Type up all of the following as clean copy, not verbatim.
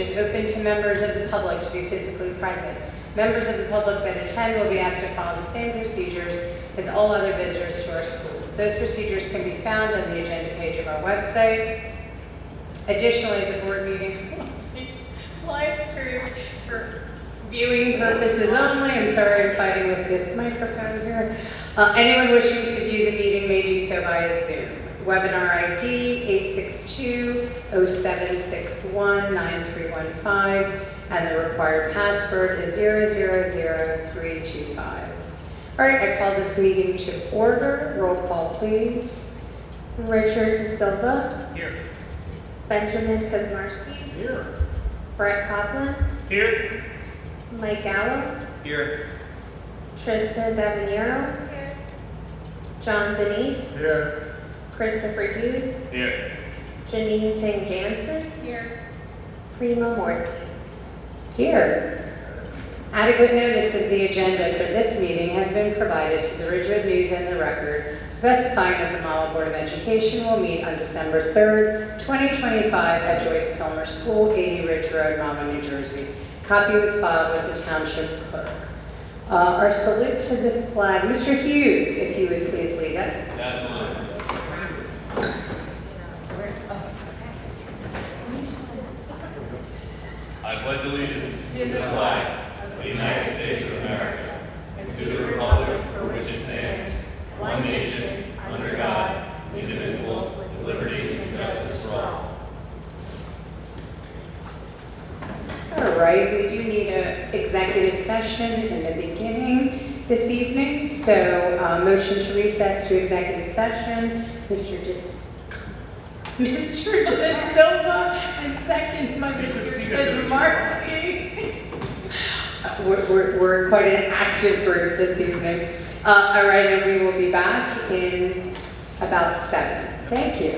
is open to members of the public to be physically present. Members of the public that attend will be asked to follow the same procedures as all other visitors to our schools. Those procedures can be found on the agenda page of our website. Additionally, the board meeting live stream for viewing purposes only. I'm sorry, I'm fighting with this microphone here. Anyone wishing to view the meeting may do so via Zoom. Webinar ID 862-0761-9315, and the required password is 000325. All right, I call this meeting to order. Roll call, please. Richard Silva. Here. Benjamin Kazmarski. Here. Brett Copeland. Here. Mike Gallo. Here. Trista Davenero. Here. John Denise. Here. Christopher Hughes. Here. Janine Singh Jansen. Here. Prima Morton. Here. Adequate notice of the agenda for this meeting has been provided to the Ridgewood News and the Record, specifying that the Mahwah Board of Education will meet on December 3rd, 2025 at Joyce Kilmer School, 80 Ridge Road, Mahwah, New Jersey. Copy was filed with the Township Clerk. Our salute to the flag. Mr. Hughes, if you would please lead us. I pledge allegiance to the flag of the United States of America and to the republic for which it stands, one nation, under God, indivisible, with liberty and justice for all. All right, we do need an executive session in the beginning this evening, so motion to recess to executive session. Mr. De Silva, and second by Mr. Kazmarski. We're quite an active group this evening. All right, and we will be back in about 7. Thank you.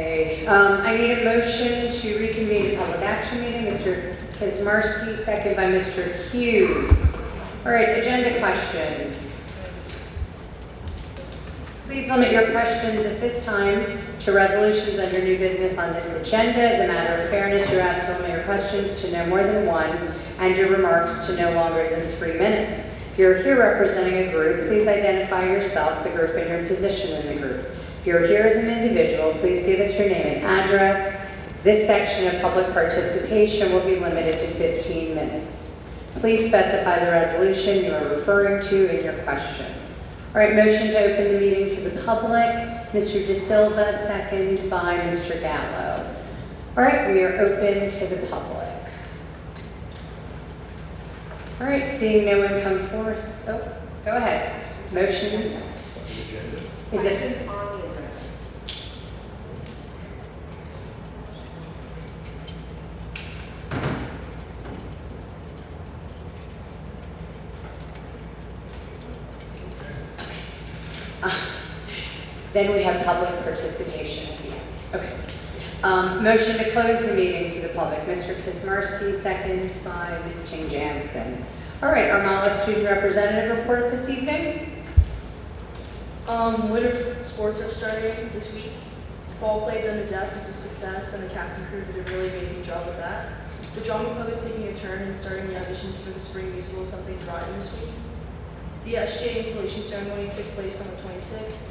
Okay, I need a motion to reconvene a public action meeting. Mr. Kazmarski, second by Mr. Hughes. All right, agenda questions. Please limit your questions at this time to resolutions under new business on this agenda. As a matter of fairness, you're asked to limit your questions to no more than one and your remarks to no longer than 3 minutes. If you're here representing a group, please identify yourself, the group, and your position in the group. If you're here as an individual, please give us your name and address. This section of public participation will be limited to 15 minutes. Please specify the resolution you are referring to in your question. All right, motion to open the meeting to the public. Mr. De Silva, second by Mr. Gallo. All right, we are open to the public. All right, seeing no one come forth. Oh, go ahead. Motion. Is it? On the agenda. Then we have public participation at the end. Okay. Motion to close the meeting to the public. Mr. Kazmarski, second by Ms. Ting Jansen. All right, our Mahwah student representative report this evening. Winter sports are starting this week. Ball play done to death was a success, and the cast and crew did a really amazing job with that. The drama club is taking a turn and starting the auditions for the spring musical Something's Rotten this week. The SGA installation ceremony took place on the 26th.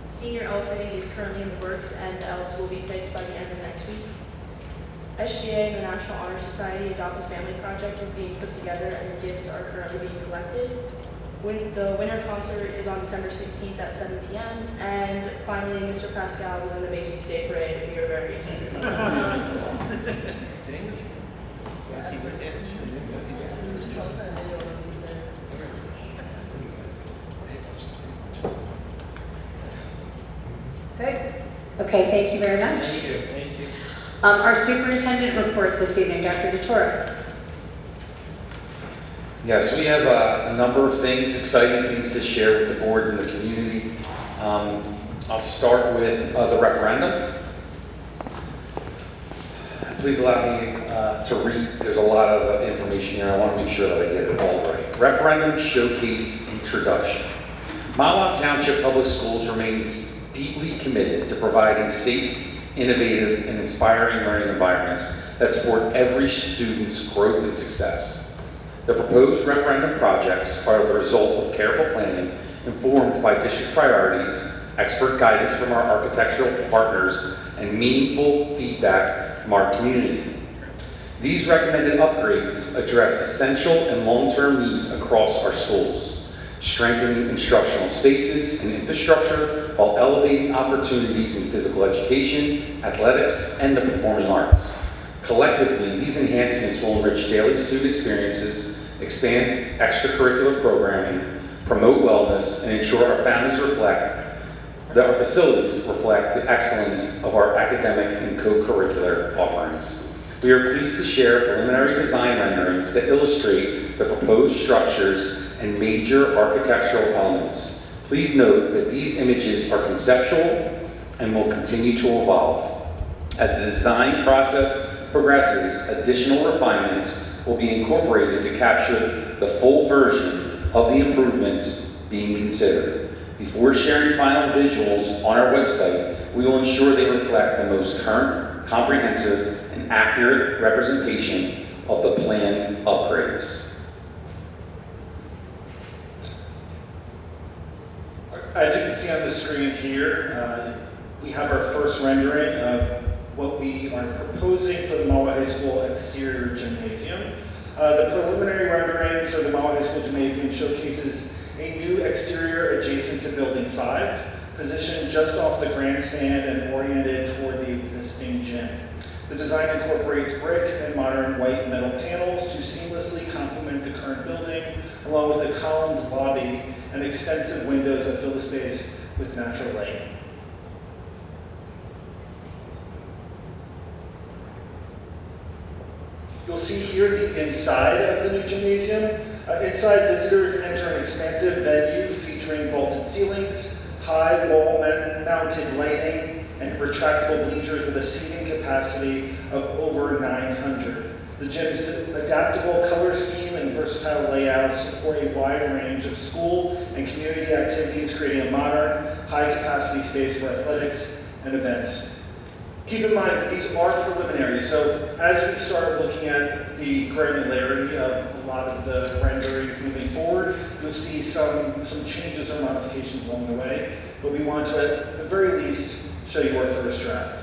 Senior elfing is currently in the works, and elves will be picked by the end of next week. SGA and the National Honor Society Adopt a Family project is being put together, and the gifts are currently being collected. The winter concert is on December 16th at 7 p.m. And finally, Mr. Pascal was in the Macy's Day Parade, and we are very excited about that. Mr. Charles had a video when he was there. Good. Okay, thank you very much. Thank you. Thank you. Our superintendent report this evening, Dr. DeToro. Yes, we have a number of things, exciting things to share with the board and the community. I'll start with the referendum. Please allow me to read. There's a lot of information here. I want to make sure that I get it all right. Referendum Showcase Introduction. Mahwah Township Public Schools remains deeply committed to providing safe, innovative, and inspiring learning environments that support every student's growth and success. The proposed referendum projects are the result of careful planning informed by district priorities, expert guidance from our architectural partners, and meaningful feedback from our community. These recommended upgrades address essential and long-term needs across our schools, strengthening instructional spaces and infrastructure while elevating opportunities in physical education, athletics, and the performing arts. Collectively, these enhancements will enrich daily student experiences, expand extracurricular programming, promote wellness, and ensure our our facilities reflect the excellence of our academic and co-curricular offerings. We are pleased to share preliminary design renderings that illustrate the proposed structures and major architectural elements. Please note that these images are conceptual and will continue to evolve. As the design process progresses, additional refinements will be incorporated to capture the full version of the improvements being considered. Before sharing final visuals on our website, we will ensure they reflect the most current, comprehensive, and accurate representation of the planned upgrades. As you can see on the screen here, we have our first rendering of what we are proposing for the Mahwah High School exterior gymnasium. The preliminary rendering for the Mahwah High School gymnasium showcases a new exterior adjacent to Building 5, positioned just off the grandstand and oriented toward the existing gym. The design incorporates brick and modern white metal panels to seamlessly complement the current building, along with a columned lobby and extensive windows that fill the space with natural light. You'll see here the inside of the new gymnasium. Inside, visitors enter an expansive venue featuring vaulted ceilings, high wall-mounted lighting, and retractable bleachers with a seating capacity of over 900. The gym's adaptable color scheme and versatile layout support a wide range of school and community activities, creating a modern, high-capacity space for athletics and events. Keep in mind, these are preliminary, so as we start looking at the granularity of a lot of the renderings moving forward, you'll see some changes or modifications along the way, but we want to, at the very least, show you our first draft.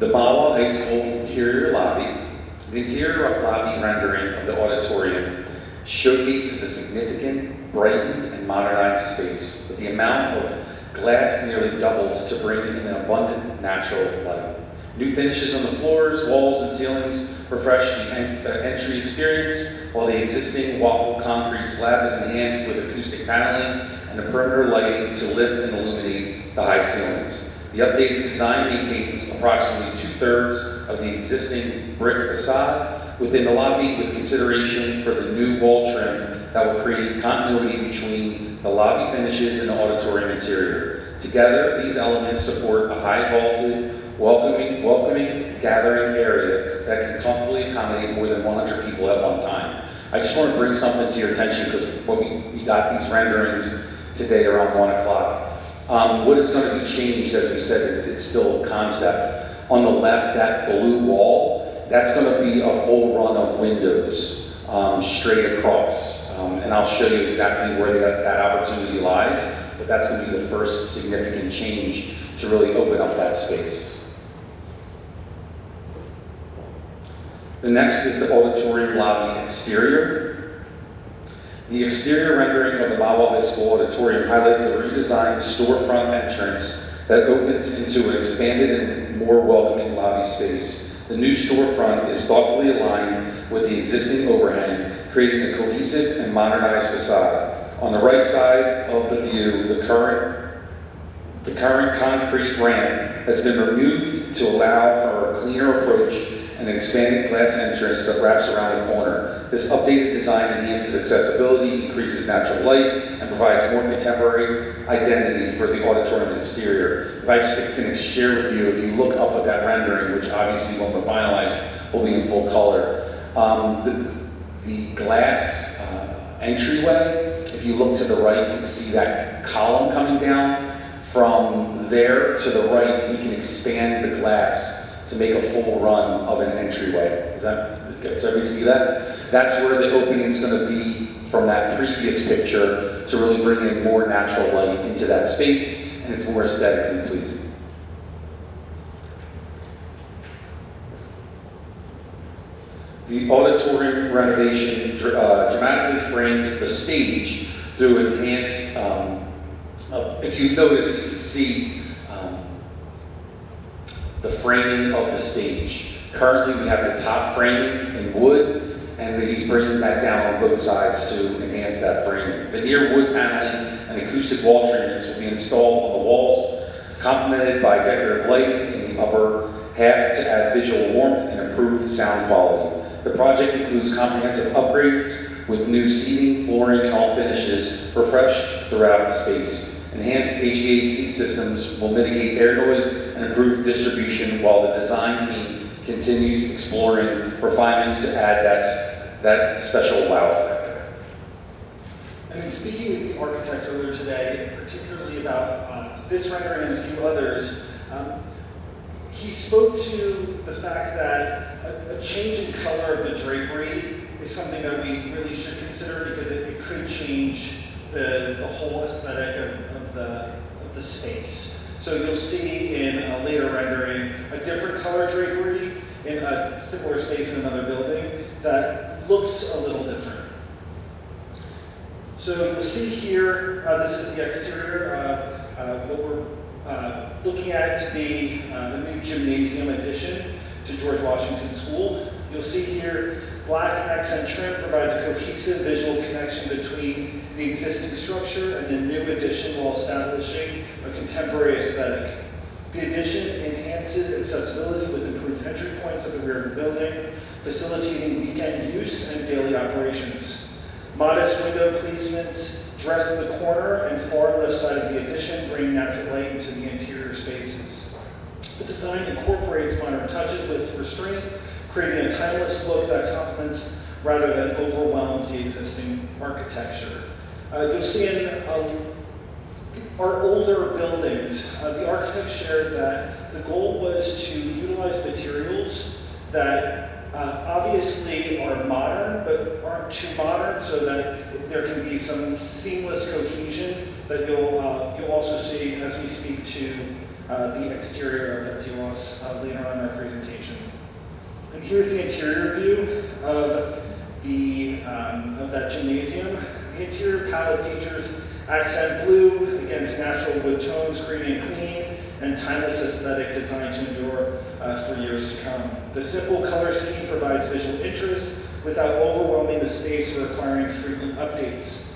The Mahwah High School interior lobby. The interior lobby rendering of the auditorium showcases a significant, brightened, and modernized space, with the amount of glass nearly doubled to bring in an abundant natural light. New finishes on the floors, walls, and ceilings refresh the entry experience, while the existing waffle concrete slab is enhanced with acoustic paneling and a perimeter lighting to lift and illuminate the high ceilings. The updated design maintains approximately 2/3 of the existing brick facade within the lobby, with consideration for the new wall trim that will create continuity between the lobby finishes and the auditorium interior. Together, these elements support a high vaulted, welcoming gathering area that can comfortably accommodate more than 100 people at one time. I just want to bring something to your attention because when we got these renderings today around 1 o'clock. What is going to be changed, as we said, it's still a concept. On the left, that blue wall, that's going to be a full run of windows straight across. And I'll show you exactly where that opportunity lies, but that's going to be the first significant change to really open up that space. The next is the auditorium lobby exterior. The exterior rendering of the Mahwah High School auditorium highlights a redesigned storefront entrance that opens into an expanded and more welcoming lobby space. The new storefront is thoughtfully aligned with the existing overhang, creating a cohesive and modernized facade. On the right side of the view, the current concrete ramp has been removed to allow for a cleaner approach and an expanded glass entrance that wraps around the corner. This updated design enhances accessibility, increases natural light, and provides more contemporary identity for the auditorium's exterior. If I just can share with you, if you look up at that rendering, which obviously when we're finalized will be in full color, the glass entryway, if you look to the right, you can see that column coming down. From there to the right, we can expand the glass to make a full run of an entryway. Does everybody see that? That's where the opening is going to be from that previous picture to really bring in more natural light into that space, and it's more aesthetically pleasing. The auditorium renovation dramatically frames the stage through enhanced, if you notice, you can see the framing of the stage. Currently, we have the top framing in wood, and he's bringing that down on both sides to enhance that framing. Veneer wood paneling and acoustic wall trimmings will be installed on the walls, complemented by decorative lighting in the upper half to add visual warmth and improve sound quality. The project includes comprehensive upgrades with new seating, flooring, and all finishes refreshed throughout the space. Enhanced HVAC systems will mitigate air noise and improve distribution, while the design team continues exploring refinements to add that special wow factor. And in speaking with the architect earlier today, particularly about this rendering and a few others, he spoke to the fact that a change in color of the drapery is something that we really should consider, because it could change the whole aesthetic of the space. So you'll see in a later rendering a different color drapery in a similar space in another building that looks a little different. So you'll see here, this is the exterior, what we're looking at to be the new gymnasium addition to George Washington School. You'll see here, black accent trim provides a cohesive visual connection between the existing structure and the new addition, while establishing a contemporary aesthetic. The addition enhances accessibility with improved entry points at the rear of the building, facilitating weekend use and daily operations. Modest window placements dress the corner and far left side of the addition, bring natural light into the interior spaces. The design incorporates modern touches with restraint, creating a timeless look that complements rather than overwhelms the existing architecture. You'll see in our older buildings, the architect shared that the goal was to utilize materials that obviously are modern, but aren't too modern, so that there can be some seamless cohesion that you'll also see as we speak to the exterior of Betsy Ross later on in our presentation. And here's the interior view of that gymnasium. The interior palette features accent blue against natural wood tones, creating a clean and timeless aesthetic designed to endure for years to come. The simple color scheme provides visual interest without overwhelming the space or requiring frequent updates.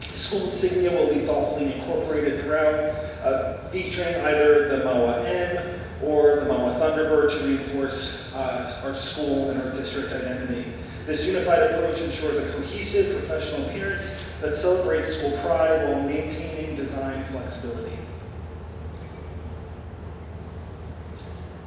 School insignia will be thoughtfully incorporated throughout, featuring either the Mahwah M or the Mahwah Thunderbird to reinforce our school and our district identity. This unified approach ensures a cohesive professional appearance that celebrates school pride while maintaining design flexibility.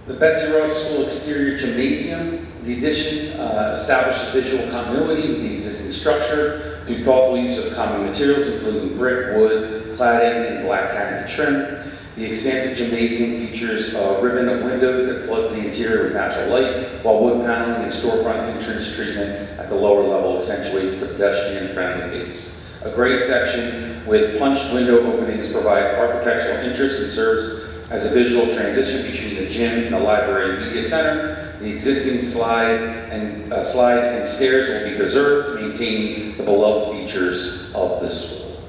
The Betsy Ross School exterior gymnasium. The addition establishes visual continuity with the existing structure through thoughtful use of common materials, including brick, wood, cladding, and black canopy trim. The expansive gymnasium features a ribbon of windows that floods the interior with natural light, while wood paneling and storefront entrance treatment at the lower level accentuates the pedestrian-friendly base. A gray section with punched window openings provides architectural interest and serves as a visual transition between the gym and the library and media center. The existing slide and stairs will be preserved, maintaining the beloved features of the school.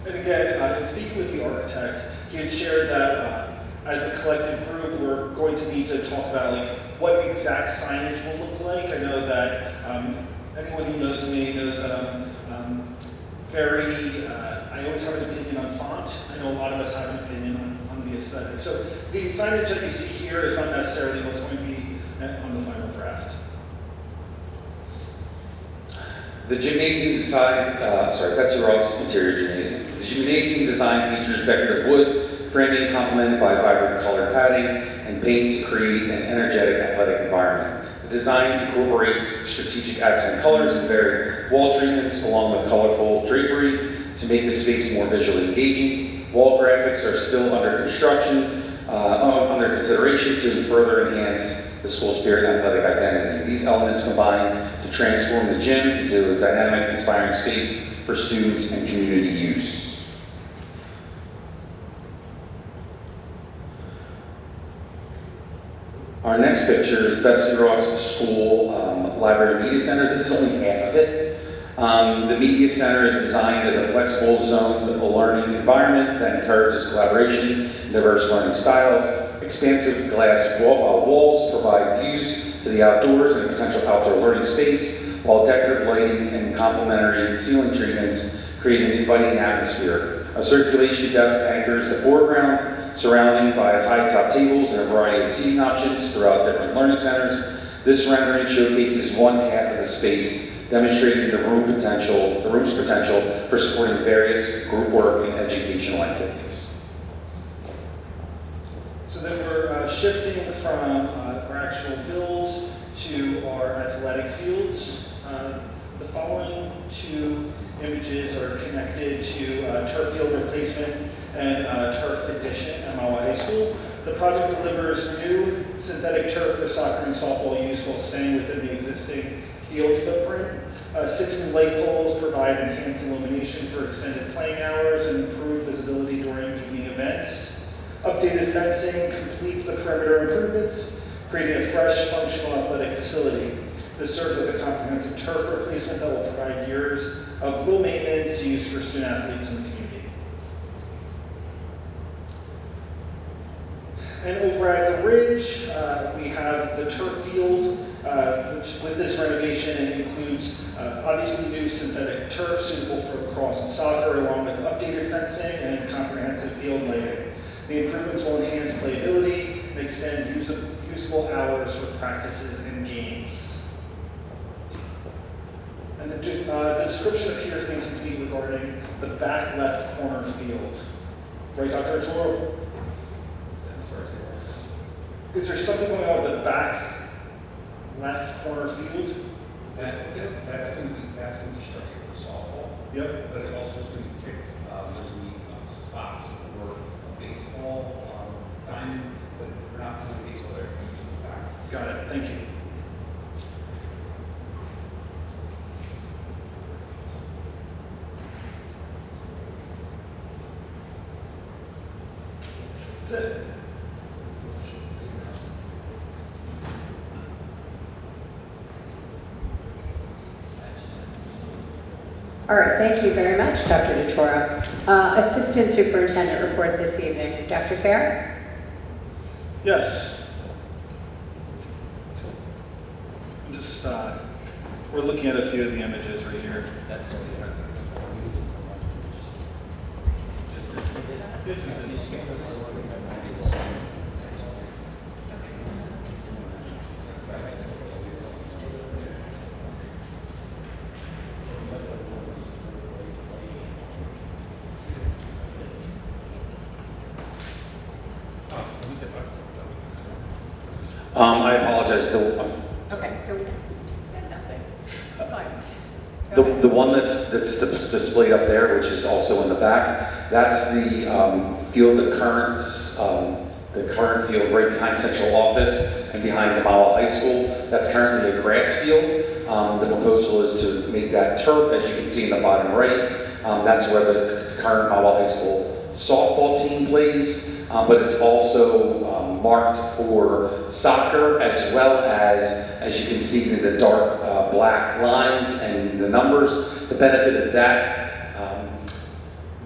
And again, in speaking with the architect, he had shared that as a collective group, we're going to need to talk about what exact signage will look like. I know that anyone who knows me knows that I'm I always have an opinion on font. I know a lot of us have an opinion on the aesthetic. So the signage that you see here is not necessarily what's going to be on the final draft. The gymnasium design, Betsy Ross interior gymnasium. The gymnasium design features decorative wood framing complemented by vibrant colored padding and paint to create an energetic athletic environment. The design incorporates strategic accent colors and varied wall treatments along with colorful drapery to make the space more visually engaging. Wall graphics are still under consideration to further enhance the school spirit and athletic identity. These elements combine to transform the gym into a dynamic, inspiring space for students and community use. Our next picture is Betsy Ross School Library Media Center. This is only half of it. The Media Center is designed as a flexible zone, a learning environment that encourages collaboration and diverse learning styles. Expansive glass walls provide views to the outdoors and a potential outdoor learning space, while decorative lighting and complementary ceiling treatments create an inviting atmosphere. A circulation desk anchors the foreground, surrounded by high-top tables and a variety of seating options throughout different learning centers. This rendering showcases one half of the space, demonstrating the room's potential for supporting various group work and educational activities. So then we're shifting from our actual builds to our athletic fields. The following two images are connected to turf field replacement and turf addition at Mahwah High School. The project delivers new synthetic turf for soccer and softball use while staying within the existing field footprint. 6 new light poles provide enhanced illumination for extended playing hours and improved visibility during evening events. Updated fencing completes the perimeter improvements, creating a fresh, functional athletic facility. This serves as a comprehensive turf replacement that will provide years of low maintenance use for student athletes in the community. And over at the Ridge, we have the turf field, which with this renovation it includes obviously new synthetic turf suitable for lacrosse and soccer, along with updated fencing and comprehensive field lighting. The improvements will enhance playability and extend usable hours for practices and games. And the description appears incomplete regarding the back left corner field. Right, Dr. Toro? Is there something going on with the back left corner field? That's going to be structured for softball. Yep. But it also is going to be ticked. There's going to be spots for baseball, diamond, but we're not playing baseball there. It's usually practice. Got it. Thank you. That's it. All right, thank you very much, Dr. DeToro. Assistant Superintendent report this evening. Dr. Fair? Yes. Just, we're looking at a few of the images right here. I apologize, Okay, so we got nothing. Fine. the one that's displayed up there, which is also in the back, that's the field, the current field right behind central office and behind the Mahwah High School. That's currently a grass field. The proposal is to make that turf, as you can see in the bottom right. That's where the current Mahwah High School softball team plays, but it's also marked for soccer, as well as you can see in the dark black lines and the numbers. The benefit of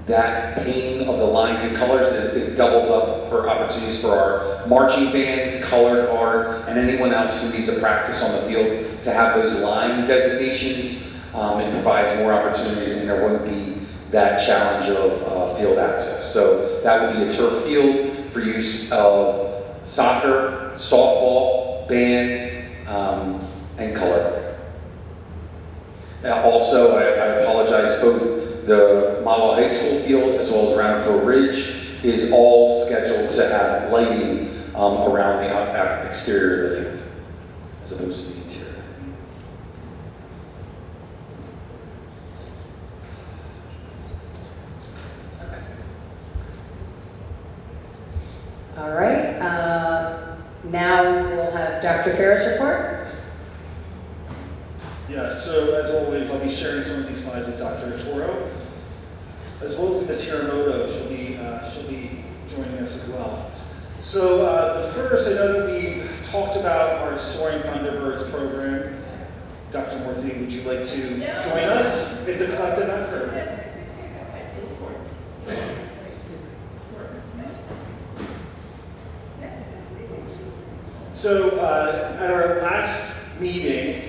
that painting of the lines and colors, it doubles up for opportunities for our marching band, colored art, and anyone else who needs to practice on the field to have those line designations. It provides more opportunities, and there wouldn't be that challenge of field access. So that would be a turf field for use of soccer, softball, band, and color. Also, I apologize, both the Mahwah High School field as well as Ramapo Ridge is all scheduled to have lighting around the exterior of the field, as opposed to the interior. All right, now we'll have Dr. Fair's report. Yeah, so as always, I'll be sharing some of these slides with Dr. Toro, as well as Ms. Hiramoto. She'll be joining us as well. So the first, I know that we've talked about our Soaring Thunderbirds program. Dr. Morthy, would you like to join us? It's a collective effort. So at our last meeting,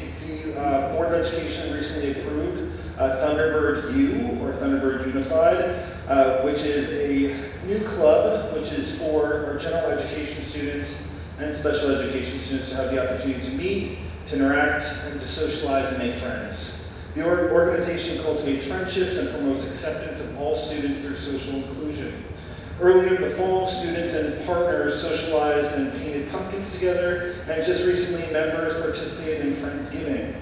the Board of Education recently approved Thunderbird U, or Thunderbird Unified, which is a new club, which is for our general education students and special education students to have the opportunity to meet, to interact, and to socialize and make friends. The organization cultivates friendships and promotes acceptance of all students through social inclusion. Earlier in the fall, students and partners socialized and painted pumpkins together, and just recently, members participated in Friendsgiving.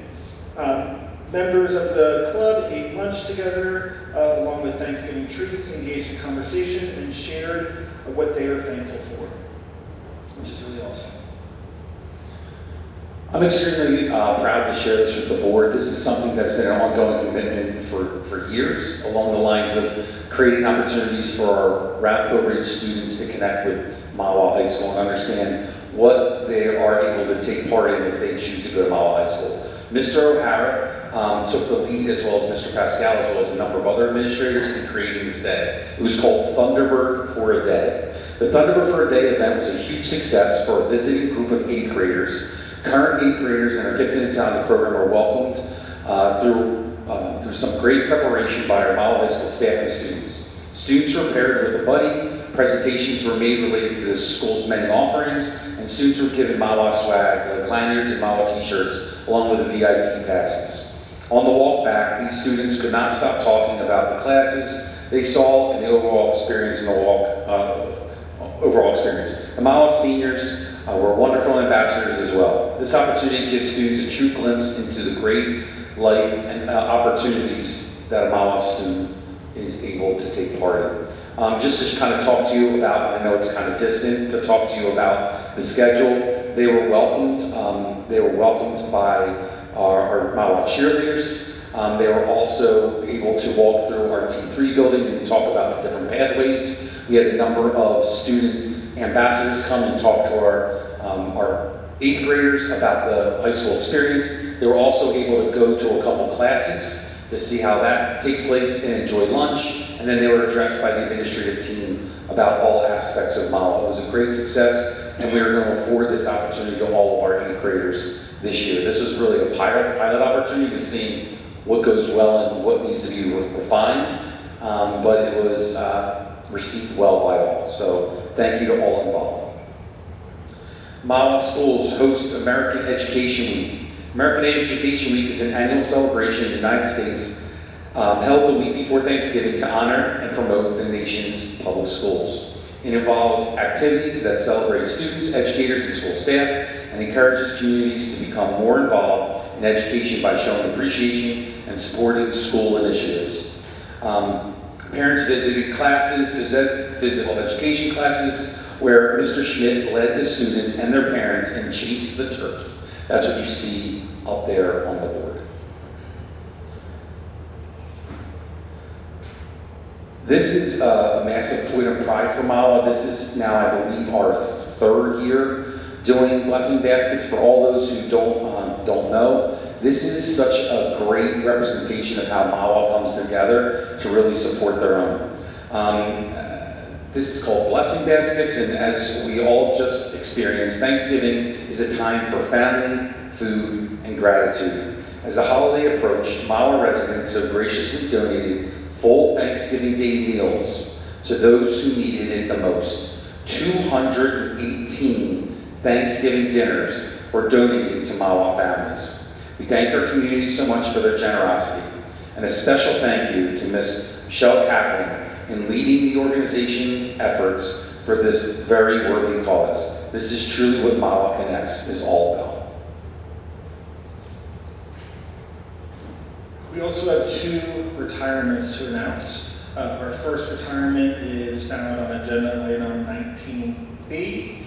Members of the club ate lunch together, along with Thanksgiving treats, engaged in conversation, and shared what they are thankful for, which is really awesome. I'm extremely proud to share this with the board. This is something that's been an ongoing commitment for years, along the lines of creating opportunities for our Ramapo Ridge students to connect with Mahwah High School and understand what they are able to take part in if they choose to go to Mahwah High School. Mr. O'Hara took the lead, as well as Mr. Pascal, as well as a number of other administrators, in creating this day. It was called Thunderbird for a Day. The Thunderbird for a Day event was a huge success for a visiting group of 8th graders. Current 8th graders and our Gifted and Talented program are welcomed through some great preparation by our Mahwah High School staff and students. Students were paired with a buddy, presentations were made related to the school's many offerings, and students were given Mahwah swag, like lanyards and Mahwah t-shirts, along with the VIP passes. On the walk back, these students could not stop talking about the classes they saw and the overall experience in the overall experience. The Mahwah seniors were wonderful ambassadors as well. This opportunity gives students a true glimpse into the great life and opportunities that a Mahwah student is able to take part in. Just to kind of talk to you about, I know it's kind of distant, to talk to you about the schedule. They were welcomed by our Mahwah cheerleaders. They were also able to walk through our T3 building and talk about the different pathways. We had a number of student ambassadors come and talk to our 8th graders about the high school experience. They were also able to go to a couple classes to see how that takes place and enjoy lunch. And then they were addressed by the administrative team about all aspects of Mahwah. It was a great success, and we are going to afford this opportunity to all of our 8th graders this year. This was really a pilot opportunity to see what goes well and what needs to be refined, but it was received well by all. So thank you to all involved. Mahwah Schools hosts American Education Week. American Education Week is an annual celebration in the United States held the week before Thanksgiving to honor and promote the nation's public schools. It involves activities that celebrate students, educators, and school staff, and encourages communities to become more involved in education by showing appreciation and supporting school initiatives. Parents visited classes, physical education classes, where Mr. Schmidt led the students and their parents and chased the turkey. That's what you see up there on the board. This is a massive point of pride for Mahwah. This is now, I believe, our 3rd year doing blessing baskets. For all those who don't know, this is such a great representation of how Mahwah comes together to really support their own. This is called blessing baskets, and as we all just experienced, Thanksgiving is a time for family, food, and gratitude. As the holiday approached, Mahwah residents so graciously donated full Thanksgiving Day meals to those who needed it the most. 218 Thanksgiving dinners were donated to Mahwah families. We thank our community so much for their generosity, and a special thank you to Ms. Michelle Kaplan in leading the organization efforts for this very worthy cause. This is truly what Mahwah Connects is all about. We also have 2 retirements to announce. Our first retirement is found on agenda item 19B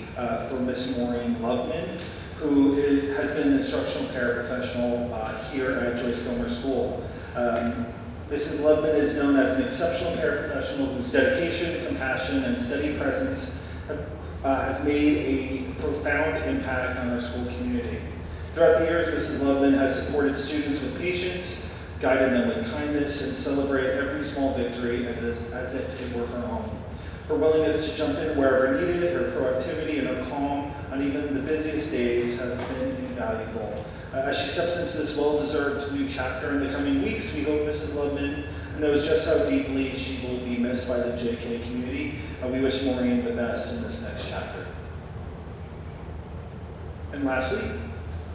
for Miss Maureen Loveman, who has been an instructional paraprofessional here at Joyce Gilmer School. Mrs. Loveman is known as an exceptional paraprofessional whose dedication, compassion, and steady presence has made a profound impact on our school community. Throughout the years, Mrs. Loveman has supported students with patience, guided them with kindness, and celebrated every small victory as if it were her own. Her willingness to jump in wherever needed, her proactivity, and her calm on even the busiest days have been invaluable. As she steps into this well-deserved new chapter in the coming weeks, we hope Mrs. Loveman knows just how deeply she will be missed by the JK community. We wish Maureen the best in this next chapter. And lastly,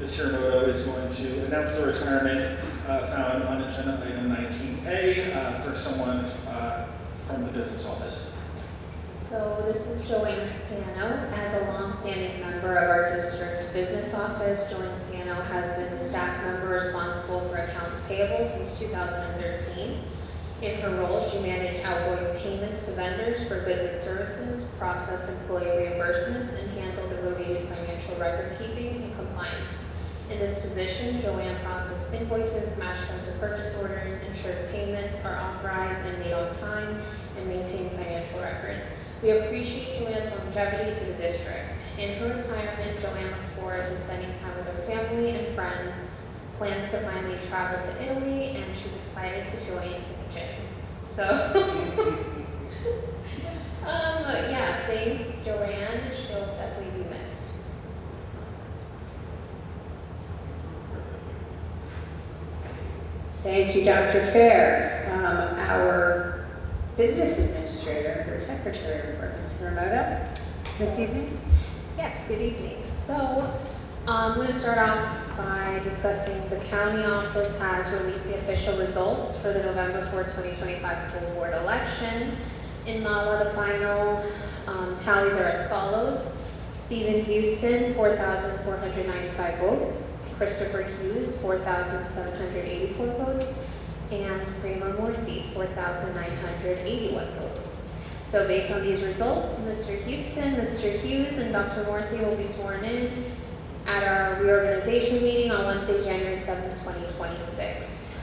Ms. Hiramoto is going to announce the retirement found on agenda item 19A for someone from the business office. So this is Joanne Scano. As a longstanding member of our district business office, Joanne Scano has been the staff member responsible for accounts payable since 2013. In her role, she managed outgoing payments to vendors for goods and services, processed employee reimbursements, and handled the related financial record keeping and compliance. In this position, Joanne processed invoices, matched them to purchase orders, ensured payments are authorized and made on time, and maintained financial records. We appreciate Joanne's longevity to the district. In her retirement, Joanne looks forward to spending time with her family and friends, plans to finally travel to Italy, and she's excited to join the gym. So, yeah, thanks, Joanne. She'll definitely be missed. Thank you, Dr. Fair. Our business administrator or secretary for Ms. Hiramoto this evening. Yes, good evening. So I'm going to start off by discussing the county office has released the official results for the November 4, 2025 school board election. In Mahwah, the final tallies are as follows. Stephen Houston, 4,495 votes. Christopher Hughes, 4,784 votes. And Kramer Morthy, 4,981 votes. So based on these results, Mr. Houston, Mr. Hughes, and Dr. Morthy will be sworn in at our reorganization meeting on Wednesday, January 7, 2026.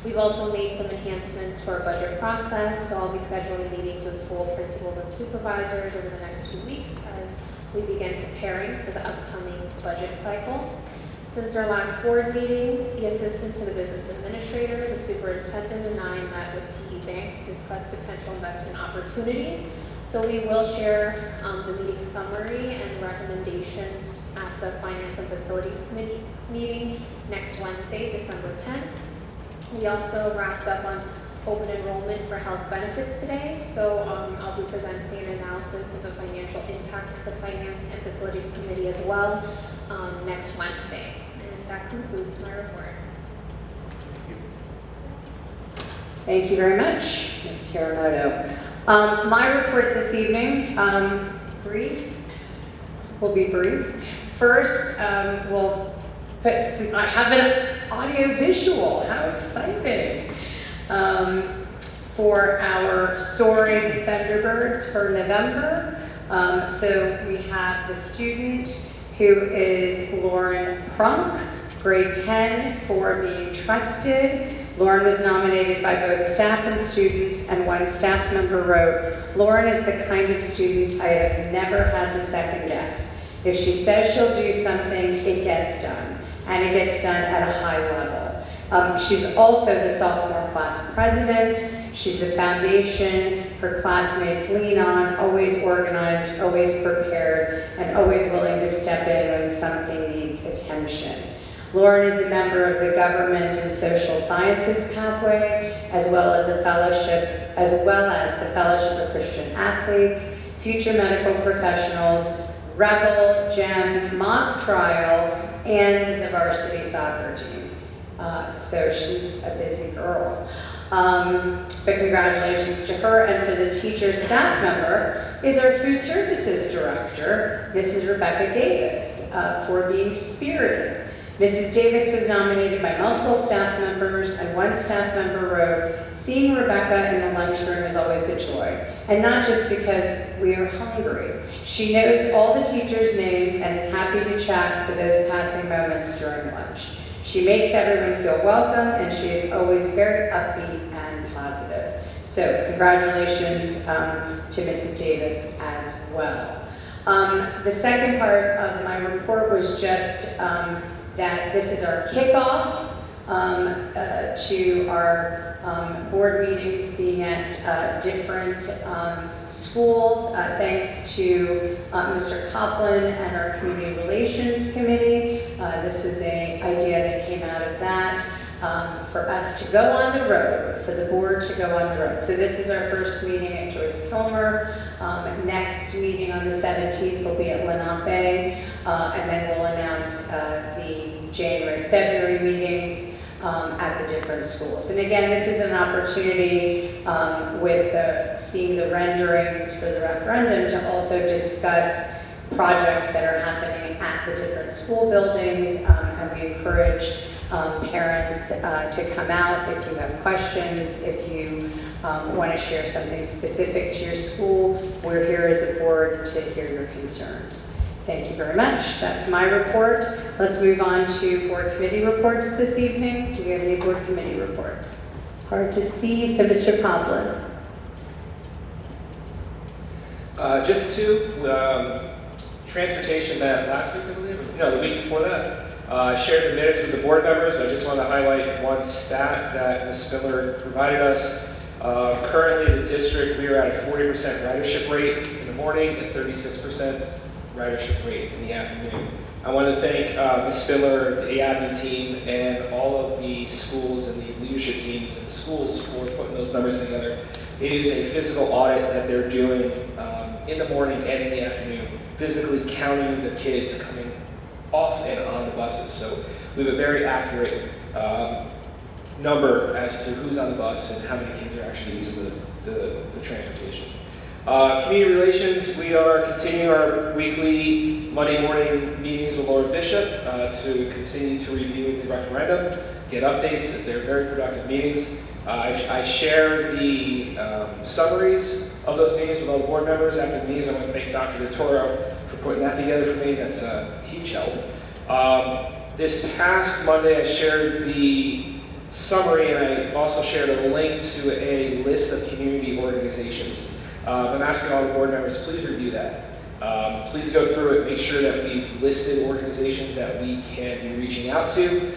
We've also made some enhancements to our budget process, so I'll be scheduling meetings with school principals and supervisors over the next 2 weeks as we begin preparing for the upcoming budget cycle. Since our last board meeting, the assistant to the business administrator, the superintendent, and I met with TD Bank to discuss potential investment opportunities. So we will share the meeting summary and recommendations at the Finance and Facilities Committee meeting next Wednesday, December 10th. We also wrapped up on open enrollment for health benefits today, so I'll be presenting an analysis of the financial impact to the Finance and Facilities Committee as well next Wednesday. And that concludes my report. Thank you very much, Ms. Hiramoto. My report this evening, will be brief. First, I have an audio visual, how exciting, for our Soaring Thunderbirds for November. So we have the student who is Lauren Prunk, grade 10, for being trusted. Lauren was nominated by both staff and students, and one staff member wrote, "Lauren is the kind of student I have never had to second guess. If she says she'll do something, it gets done, and it gets done at a high level." She's also the sophomore class president. She's the foundation her classmates lean on, always organized, always prepared, and always willing to step in when something needs attention. Lauren is a member of the Government and Social Sciences pathway, as well as the Fellowship of Christian Athletes, Future Medical Professionals, Rebel, GEMS, Mock Trial, and the varsity soccer team. So she's a busy girl. But congratulations to her, and for the teacher staff member is our Food Services Director, Mrs. Rebecca Davis, for being spirited. Mrs. Davis was nominated by multiple staff members, and one staff member wrote, "Seeing Rebecca in the lunchroom is always a joy, and not just because we are hungry. She knows all the teachers' names and is happy to chat for those passing moments during lunch. She makes everyone feel welcome, and she is always very upbeat and positive." So congratulations to Mrs. Davis as well. The second part of my report was just that this is our kickoff to our board meetings being at different schools, thanks to Mr. Copeland and our Community Relations Committee. This was an idea that came out of that, for us to go on the road, for the board to go on the road. So this is our first meeting at Joyce Kilmer. Next meeting on the 17th will be at Lenape, and then we'll announce the January, February meetings at the different schools. And again, this is an opportunity with seeing the renderings for the referendum to also discuss projects that are happening at the different school buildings, and we encourage parents to come out if you have questions, if you want to share something specific to your school. We're here as a board to hear your concerns. Thank you very much. That's my report. Let's move on to board committee reports this evening. Do we have any board committee reports? Hard to see, so Mr. Copeland. Just two. Transportation met last week, I believe. No, the week before that. Shared the minutes with the board members. I just want to highlight one stat that Ms. Spiller provided us. Currently, the district, we are at a 40% ridership rate in the morning and 36% ridership rate in the afternoon. I want to thank Ms. Spiller, the admin team, and all of the schools and the leadership teams in the schools for putting those numbers together. It is a physical audit that they're doing in the morning and in the afternoon, physically counting the kids coming off and on the buses. So we have a very accurate number as to who's on the bus and how many kids are actually using the transportation. Community relations, we are continuing our weekly Monday morning meetings with Lord Bishop to continue to review the referendum, get updates. They're very productive meetings. I share the summaries of those meetings with all the board members. After the meetings, I want to thank Dr. DeToro for putting that together for me. That's a huge help. This past Monday, I shared the summary, and I also shared a link to a list of community organizations. I'm asking all the board members, please review that. Please go through it, make sure that we've listed organizations that we can be reaching out to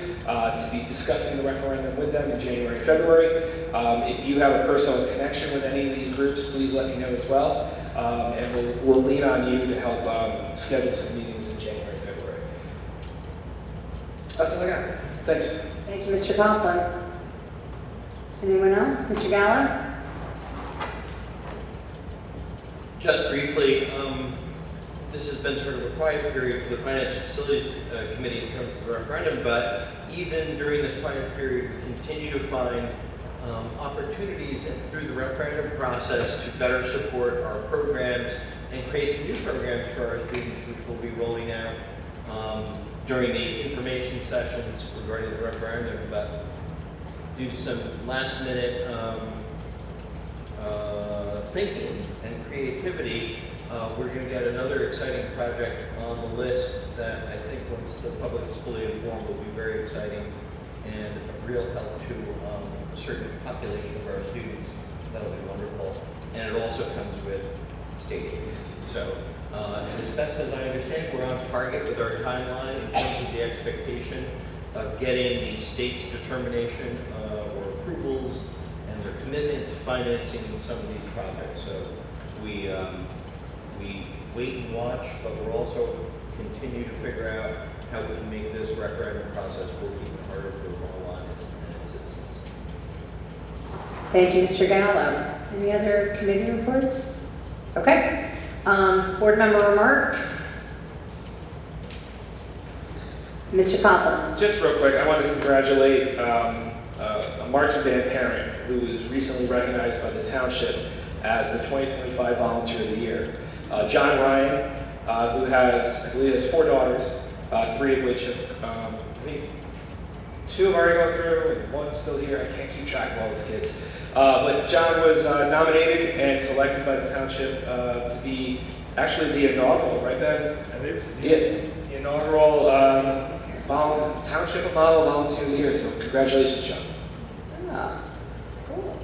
be discussing the referendum with them in January and February. If you have a personal connection with any of these groups, please let me know as well. And we'll lean on you to help schedule some meetings in January and February. That's all I got. Thanks. Thank you, Mr. Coughlin. Anyone else? Mr. Gallo? Just briefly, this has been sort of a quiet period for the Finance and Facilities Committee in terms of the referendum, but even during this quiet period, we continue to find opportunities through the referendum process to better support our programs and create some new programs for our students, which we'll be rolling out during the information sessions regarding the referendum. But due to some last-minute thinking and creativity, we're going to get another exciting project on the list that I think once the public is fully informed will be very exciting and a real help to a certain population of our students. That'll be wonderful. And it also comes with state aid. So, and as best as I understand, we're on target with our timeline in terms of the expectation of getting the state's determination or approvals and their commitment to financing some of these projects. So we wait and watch, but we're also continue to figure out how we can make this referendum process work even harder for Mahwah and its citizens. Thank you, Mr. Gallo. Any other committee reports? Okay. Board member remarks? Mr. Coughlin. Just real quick, I wanted to congratulate a marching band parent who was recently recognized by the Township as the 2025 Volunteer of the Year. John Ryan, who has, I believe, has 4 daughters, 3 of which have, I think, 2 have already gone through, and 1's still here. I can't keep track of all his kids. But John was nominated and selected by the Township to be actually the inaugural, right, Ben? Yes, the inaugural Township of Mahwah Volunteer of the Year. So congratulations, John. Oh, cool.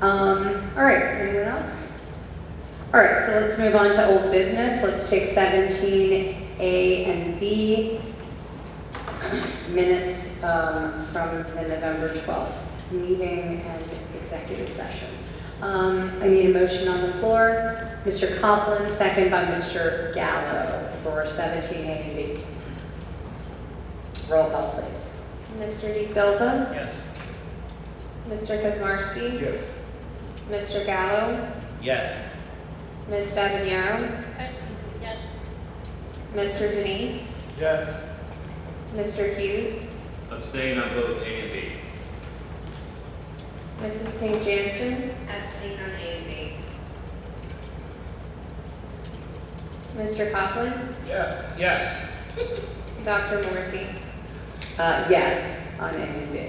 All right, anyone else? All right, so let's move on to old business. Let's take 17A and B minutes from the November 12th meeting and executive session. I need a motion on the floor. Mr. Coughlin, second by Mr. Gallo for 17A and B. Roll call, please. Mr. De Silva? Yes. Mr. Kazmarski? Yes. Mr. Gallo? Yes. Ms. Davenero? Yes. Mr. Denise? Yes. Mr. Hughes? Abstain on both A and B. Mrs. St. Jansen? Abstain on A and B. Mr. Coughlin? Yeah. Yes. Dr. Morphy? Yes, on A and B.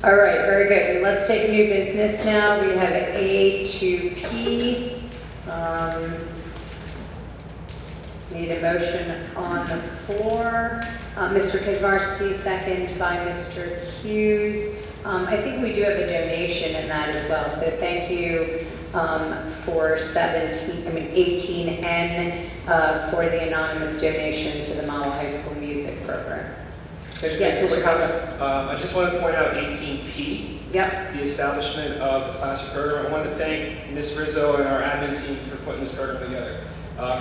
All right, very good. Let's take new business now. We have A to P. Need a motion on the floor. Mr. Kazmarski, second by Mr. Hughes. I think we do have a donation in that as well, so thank you for 18N for the anonymous donation to the Mahwah High School music program. Yes, Mr. Coughlin. I just want to point out 18P, Yep. the establishment of the classic program. I want to thank Ms. Rizzo and our admin team for putting this program together.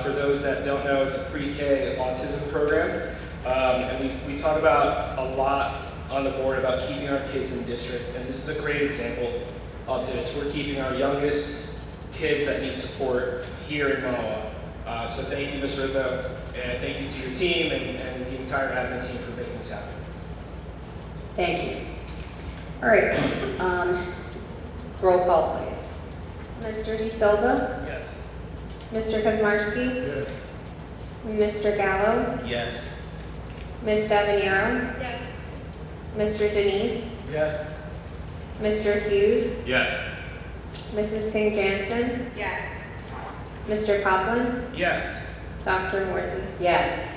For those that don't know, it's a pre-K autism program. And we talk about a lot on the board about keeping our kids in district. And this is a great example of this. We're keeping our youngest kids that need support here in Mahwah So thank you, Ms. Rizzo, and thank you to your team and the entire admin team for making this happen. Thank you. All right, roll call, please. Mr. De Silva, Yes. Mr. Kozmarski, Yes. Mr. Gallo, Yes. Ms. Daviniero, Yes. Mr. Denise, Yes. Mr. Hughes, Yes. Mrs. St. Jansen, Yes. Mr. Copeland, Yes. Dr. Morton. Yes.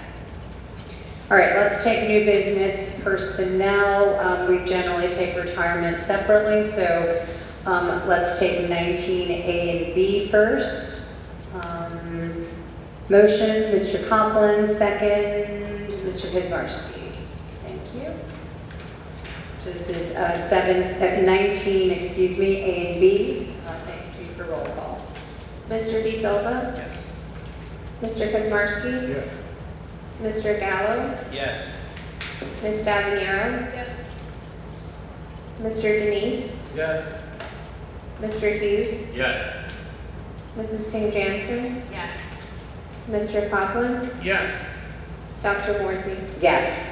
All right, let's take new business personnel. We generally take retirement separately, so let's take 19A and B first. Motion, Mr. Copeland, second, Mr. Kozmarski. Thank you. So this is 19, excuse me, A and B. Thank you for roll call. Mr. De Silva, Yes. Mr. Kozmarski, Yes. Mr. Gallo, Yes. Ms. Daviniero, Yes. Mr. Denise, Yes. Mr. Hughes, Yes. Mrs. St. Jansen, Yes. Mr. Copeland, Yes. Dr. Morton. Yes.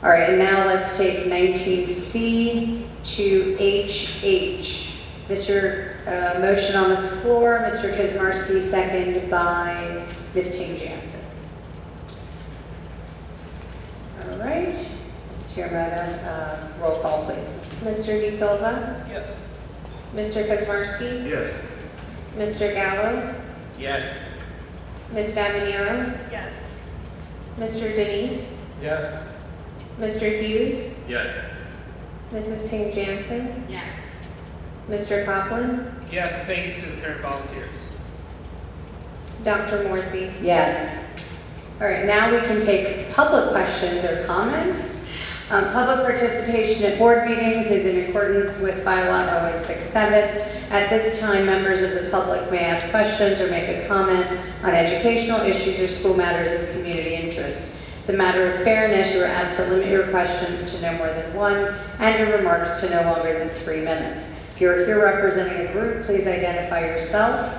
All right, and now let's take 19C to HH. Motion on the floor, Mr. Kozmarski, second by Ms. St. Jansen. All right, let's hear about roll call, please. Mr. De Silva, Yes. Mr. Kozmarski, Yes. Mr. Gallo, Yes. Ms. Daviniero, Yes. Mr. Denise, Yes. Mr. Hughes, Yes. Mrs. St. Jansen, Yes. Mr. Copeland, Yes, and thank you to the parent volunteers. Dr. Morton. Yes. All right, now we can take public questions or comment. Public participation at board meetings is in accordance with bylaw 0167. At this time, members of the public may ask questions or make a comment on educational issues or school matters of community interest. As a matter of fairness, you are asked to limit your questions to no more than one and your remarks to no longer than 3 minutes. If you are here representing a group, please identify yourself,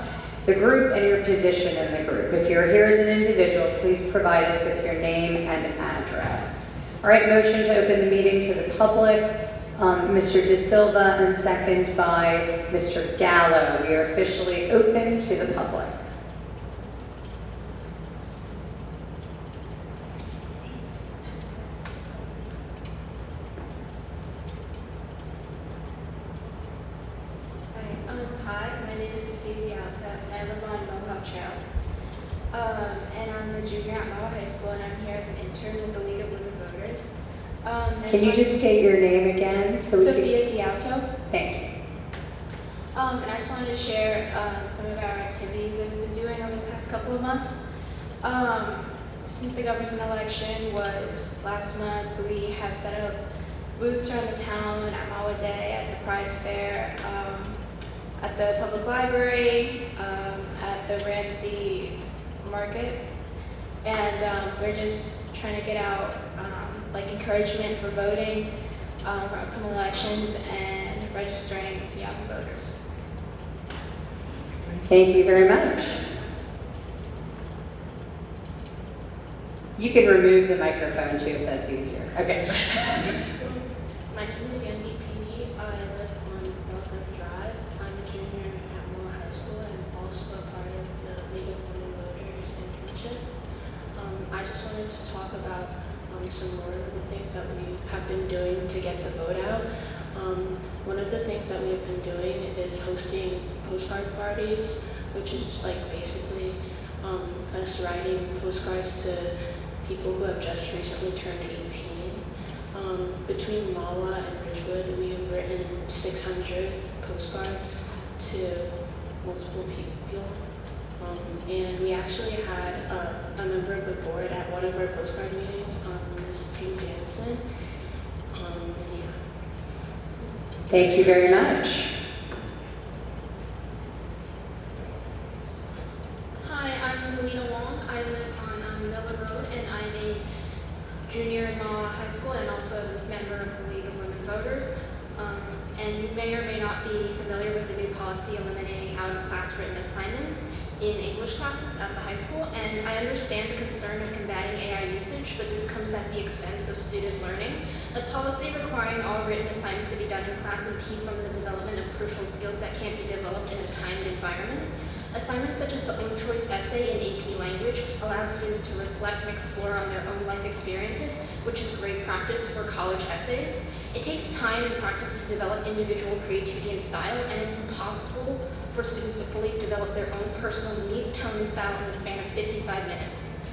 the group, and your position in the group. If you're here as an individual, please provide us with your name and address. All right, motion to open the meeting to the public, Mr. De Silva, and second by Mr. Gallo. We are officially open to the public. Hi, my name is Sophia Zialsa, and I live on Mahwah Trail. And I'm a junior at Mahwah High School, and I'm here as an intern with the League of Women Voters. Can you just state your name again? So we can- Sophia Dialto. Thank you. And I just wanted to share some of our activities that we've been doing over the past couple of months. Since the governor's election was last month, we have set up booths around the town at Mahwah Day, at the Pride Fair, at the public library, at the Ramsey Market, and we're just trying to get out encouragement for voting for upcoming elections and registering young voters. Thank you very much. You can remove the microphone too if that's easier. Okay. My name is Yandy Pini. I live on Belgrove Drive. I'm a junior at Mahwah High School and also a part of the League of Women Voters in Township. I just wanted to talk about some more of the things that we have been doing to get the vote out. One of the things that we have been doing is hosting postcard parties, which is basically us writing postcards to people who have just recently turned 18. Between Mahwah and Ridgewood, we have written 600 postcards to multiple people. And we actually had a member of the board at one of our postcard meetings, Ms. St. Jansen. Yeah. Thank you very much. Hi, I'm Zelina Wong. I live on Miller Road, and I'm a junior in Mahwah High School and also a member of the League of Women Voters. And you may or may not be familiar with the new policy eliminating out-of-class written assignments. in English classes at the high school, and I understand the concern of combating AI usage, but this comes at the expense of student learning. A policy requiring all written assignments to be done in class impedes on the development of crucial skills that can't be developed in a timed environment. Assignments such as the own choice essay in AP language allow students to reflect and explore on their own life experiences, which is great practice for college essays. It takes time and practice to develop individual creativity and style, and it's impossible for students to fully develop their own personal unique tone and style in the span of 55 minutes.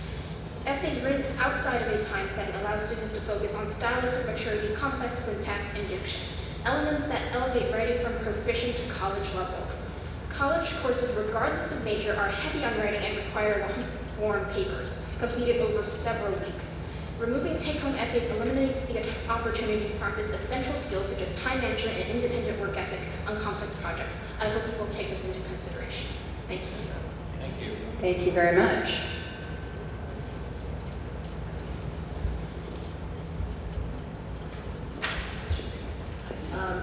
Essays written outside of a time setting allow students to focus on stylistic maturity, complex syntax, and diction, elements that elevate writing from proficient to college level. College courses, regardless of major, are heavy on writing and require long-form papers, completed over several weeks. Removing take-home essays eliminates the opportunity to practice essential skills such as time management and independent work ethic on complex projects. I hope you will take this into consideration. Thank you. Thank you. Thank you very much.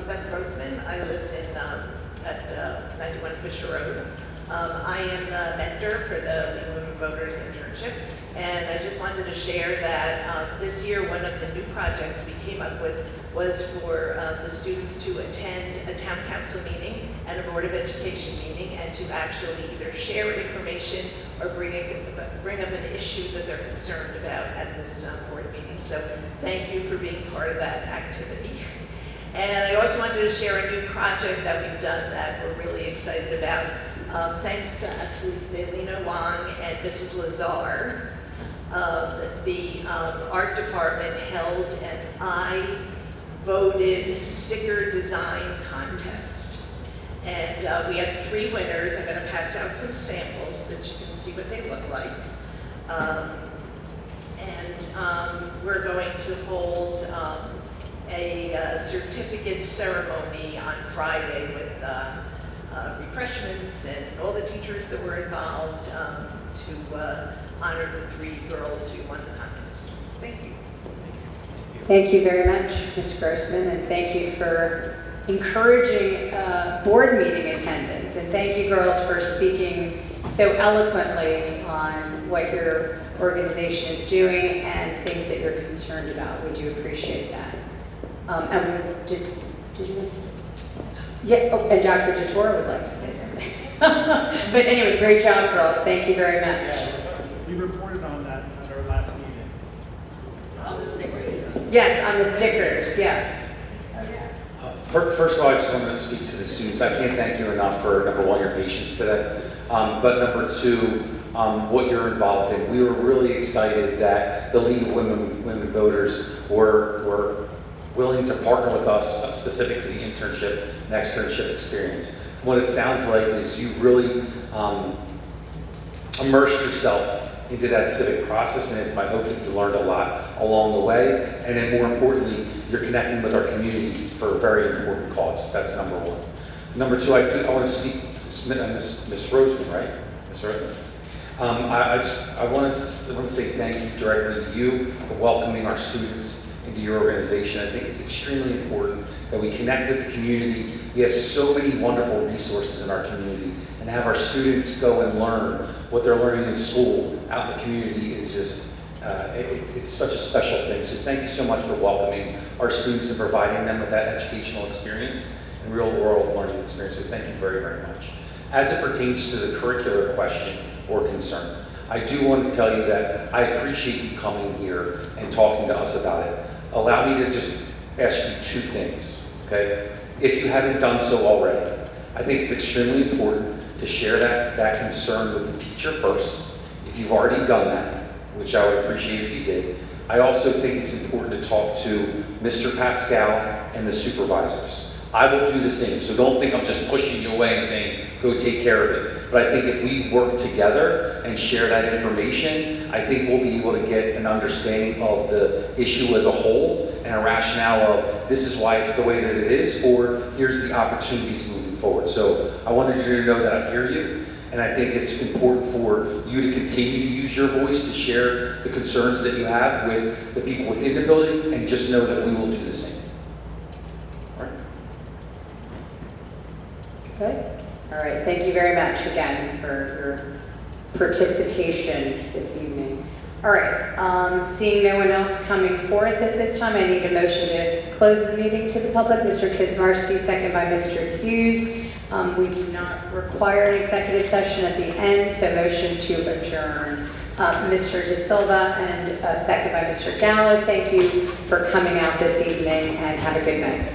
Beth Grossman. I live at 91 Fisher Road. I am the mentor for the League of Women Voters internship, and I just wanted to share that this year one of the new projects we came up with was for the students to attend a town council meeting and a board of education meeting, and to actually either share information or bring up an issue that they're concerned about at this board meeting. So thank you for being part of that activity. And I also wanted to share a new project that we've done that we're really excited about. Thanks to actually Delina Wang and Mrs. Lazar, the art department held an I-voted sticker design contest. And we had 3 winners. I'm going to pass out some samples so that you can see what they look like. We're going to hold a certificate ceremony on Friday with refreshments and all the teachers that were involved to honor the 3 girls who won the contest. Thank you. Thank you very much, Ms. Grossman, and thank you for encouraging board meeting attendance. And thank you, girls, for speaking so eloquently on what your organization is doing and things that you're concerned about. We do appreciate that. Did you want to say? Yeah, oh, and Dr. DeTore would like to say something. But anyway, great job, girls. Thank you very much. Yeah, we reported on that at our last meeting. Oh, the stickers. Yes, on the stickers, yeah. First of all, I just want to speak to the students. I can't thank you enough for, number 1, your patience today. But number 2, what you're involved in. We were really excited that the League of Women Voters were willing to partner with us specific to the internship and externship experience. What it sounds like is you really immersed yourself into that civic process, and it's my hope that you learned a lot along the way, and then more importantly, you're connecting with our community for a very important cause. That's number 1. Number 2, I want to speak to Ms. Roseman, right? Ms. Roseman? I want to say thank you directly to you for welcoming our students into your organization. I think it's extremely important that we connect with the community. We have so many wonderful resources in our community, and have our students go and learn what they're learning in school out in the community is just, it's such a special thing. So thank you so much for welcoming our students and providing them with that educational experience and real world learning experience. So thank you very, very much. As it pertains to the curricular question or concern, I do want to tell you that I appreciate you coming here and talking to us about it. Allow me to just ask you 2 things, okay? If you haven't done so already, I think it's extremely important to share that concern with the teacher first. If you've already done that, which I would appreciate if you did, I also think it's important to talk to Mr. Pascal and the supervisors. I will do the same, so don't think I'm just pushing you away and saying, go take care of it. But I think if we work together and share that information, I think we'll be able to get an understanding of the issue as a whole and a rationale of this is why it's the way that it is, or here's the opportunities moving forward. So I wanted you to know that I hear you, and I think it's important for you to continue to use your voice to share the concerns that you have with the people within the building, and just know that we will do the same. All right? Okay. All right, thank you very much again for your participation this evening. All right, seeing no one else coming forth at this time, I need a motion to close the meeting to the public. Mr. Kizmarski, second by Mr. Hughes. We do not require an executive session at the end, so motion to adjourn. Mr. De Silva and second by Mr. Gallo, thank you for coming out this evening and have a good night.